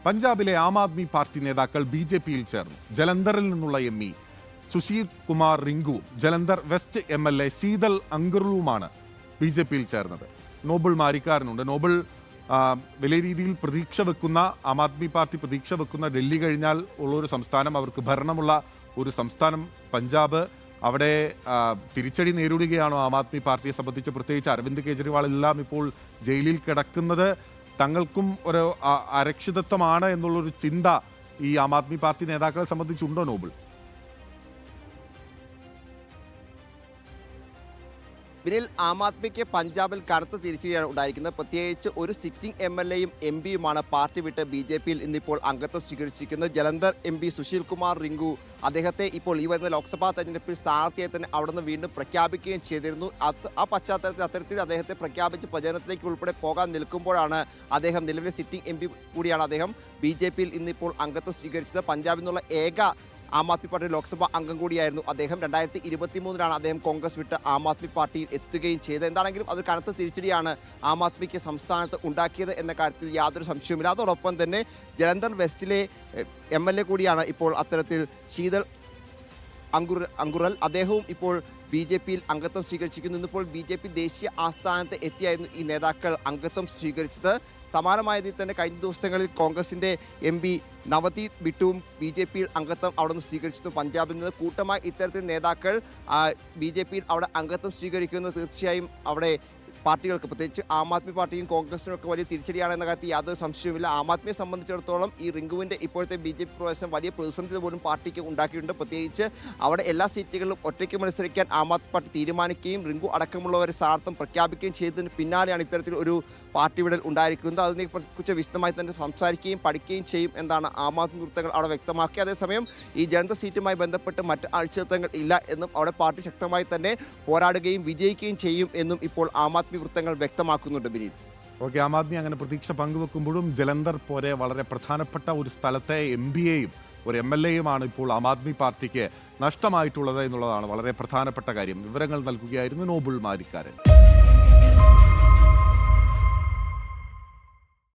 പഞ്ചാബിലെ ആം ആദ്മി പാർട്ടി നേതാക്കൾ BJP-യിൽ ചേർന്നു. ജലന്ധറിൽ നിന്നുള്ള MP സുശീൽ കുമാർ റിങ്കുവും ജലന്ധർ വെസ്റ്റ് MLA ശീതൽ അങ്കുറുവുമാണ് BJP-യിൽ ചേർന്നത്. നോബിൾ മാരിക്കാരനുണ്ട്. നോബിൾ വലിയ രീതിയിൽ പ്രതീക്ഷ വെക്കുന്ന ആം ആദ്മി പാർട്ടി പ്രതീക്ഷ വെക്കുന്ന ഡൽഹി കഴിഞ്ഞാൽ ഉള്ളൊരു സംസ്ഥാനം, അവർക്ക് ഭരണമുള്ള ഒരു സംസ്ഥാനം പഞ്ചാബ്. അവിടെ തിരിച്ചടി നേരിടുകയാണോ ആം ആദ്മി പാർട്ടിയെ സംബന്ധിച്ച്? പ്രത്യേകിച്ച് അരവിന്ദ് കെജ്രിവാൾ എല്ലാം ഇപ്പോൾ ജയിലിൽ കിടക്കുന്നത് തങ്ങൾക്കും ഒരു അരക്ഷിതത്വമാണ് എന്നുള്ളൊരു ചിന്ത ഈ ആം ആദ്മി പാർട്ടി നേതാക്കളെ സംബന്ധിച്ചുണ്ടോ നോബിൾ? ഇതിൽ ആം ആദ്മിക്ക് പഞ്ചാബിൽ കടുത്ത തിരിച്ചടിയാണ് ഉണ്ടായിരിക്കുന്നത്. പ്രത്യേകിച്ച് ഒരു സിറ്റിംഗ് MLA-യും MP-യുമാണ് പാർട്ടി വിട്ട് BJP-യിൽ ഇന്നിപ്പോൾ അംഗത്വം സ്വീകരിച്ചിരിക്കുന്നത്. ജലന്ധർ MP സുശീൽ കുമാർ റിങ്കു അദ്ദേഹത്തെ ഇപ്പോൾ ഈ വരുന്ന ലോക്സഭാ തെരഞ്ഞെടുപ്പിൽ സ്ഥാനാർത്ഥിയെ തന്നെ അവിടെ നിന്ന് വീണ്ടും പ്രഖ്യാപിക്കുകയും ചെയ്തിരുന്നു. ആ പശ്ചാത്തലത്തിൽ അത്തരത്തിൽ അദ്ദേഹത്തെ പ്രഖ്യാപിച്ച് പ്രചരണത്തിലേക്ക് ഉൾപ്പെടെ പോകാൻ നിൽക്കുമ്പോഴാണ് അദ്ദേഹം നിലവിലെ സിറ്റിംഗ് MP കൂടിയാണ് അദ്ദേഹം BJP-യിൽ ഇന്നിപ്പോൾ അംഗത്വം സ്വീകരിച്ചത്. പഞ്ചാബിൽ നിന്നുള്ള ഏക ആം ആദ്മി പാർട്ടി ലോക്സഭാ അംഗം കൂടിയായിരുന്നു അദ്ദേഹം. 2023 അദ്ദേഹം കോൺഗ്രസ് വിട്ട് ആം ആദ്മി പാർട്ടിയിൽ എത്തുകയും ചെയ്തത്. എന്താണെങ്കിലും അത് കനത്ത തിരിച്ചടിയാണ് ആം ആദ്മിക്ക് സംസ്ഥാനത്ത് ഉണ്ടാക്കിയത് എന്ന കാര്യത്തിൽ യാതൊരു സംശയവുമില്ല. അതോടൊപ്പം തന്നെ ജലന്ധർ വെസ്റ്റിലെ MLA കൂടിയാണ് ഇപ്പോൾ അത്തരത്തിൽ ശീതൽ അങ്കുറൽ. അദ്ദേഹവും ഇപ്പോൾ BJP-യിൽ അംഗത്വം സ്വീകരിച്ചിരിക്കുന്നു. ഇന്നിപ്പോൾ BJP ദേശീയ ആസ്ഥാനത്ത് എത്തിയായിരുന്നു ഈ നേതാക്കൾ അംഗത്വം സ്വീകരിച്ചത്. സമാനമായ രീതിയിൽ തന്നെ കഴിഞ്ഞ ദിവസങ്ങളിൽ കോൺഗ്രസിൻ്റെ MP നവദീപ് ബിട്ടുവും BJP-യിൽ അംഗത്വം അവിടെ നിന്ന് സ്വീകരിച്ചിരുന്നു. പഞ്ചാബിൽ നിന്ന് കൂട്ടമായി ഇത്തരത്തിൽ നേതാക്കൾ BJP-യിൽ അവിടെ അംഗത്വം സ്വീകരിക്കുന്നത് തീർച്ചയായും അവിടെ പാർട്ടികൾക്ക്, പ്രത്യേകിച്ച് ആം ആദ്മി പാർട്ടിയും കോൺഗ്രസിനും ഒക്കെ വലിയ തിരിച്ചടിയാണ് എന്ന കാര്യത്തിൽ യാതൊരു സംശയവുമില്ല. ആം ആദ്മിയെ സംബന്ധിച്ചിടത്തോളം ഈ റിങ്കുവിൻ്റെ ഇപ്പോഴത്തെ BJP പ്രവേശനം വലിയ പ്രതിസന്ധി പോലും പാർട്ടിക്ക് ഉണ്ടാക്കിയിട്ടുണ്ട്. പ്രത്യേകിച്ച് അവിടെ എല്ലാ സീറ്റുകളിലും ഒറ്റയ്ക്ക് മത്സരിക്കാൻ ആം ആദ്മി പാർട്ടി തീരുമാനിക്കുകയും റിങ്കു അടക്കമുള്ളവരെ സ്ഥാനാർത്ഥം പ്രഖ്യാപിക്കുകയും ചെയ്തതിന് പിന്നാലെയാണ് ഇത്തരത്തിൽ ഒരു പാർട്ടി വിടൽ ഉണ്ടായിരിക്കുന്നത്. അതിനെക്കുറിച്ച് വിശദമായി തന്നെ സംസാരിക്കുകയും പഠിക്കുകയും ചെയ്യും എന്നാണ് ആം ആദ്മി വൃത്തങ്ങൾ അവിടെ വ്യക്തമാക്കി. അതേസമയം ഈ ജനത സീറ്റുമായി ബന്ധപ്പെട്ട് മറ്റ് അനിശ്ചിതത്വങ്ങൾ ഇല്ല എന്നും അവിടെ പാർട്ടി ശക്തമായി തന്നെ പോരാടുകയും വിജയിക്കുകയും ചെയ്യും എന്നും ഇപ്പോൾ ആം ആദ്മി വൃത്തങ്ങൾ വ്യക്തമാക്കുന്നുണ്ട്. ബിനീത്, ഓക്കെ, ആം ആദ്മി അങ്ങനെ പ്രതീക്ഷ പങ്കുവെക്കുമ്പോഴും ജലന്ധർ പോലെ വളരെ പ്രധാനപ്പെട്ട ഒരു സ്ഥലത്തെ MP-യെയും ഒരു MLA-യുമാണ് ഇപ്പോൾ ആം ആദ്മി പാർട്ടിക്ക് നഷ്ടമായിട്ടുള്ളത് എന്നുള്ളതാണ് വളരെ പ്രധാനപ്പെട്ട കാര്യം. വിവരങ്ങൾ നൽകുകയായിരുന്നു നോബിൾ മാരിക്കാരൻ.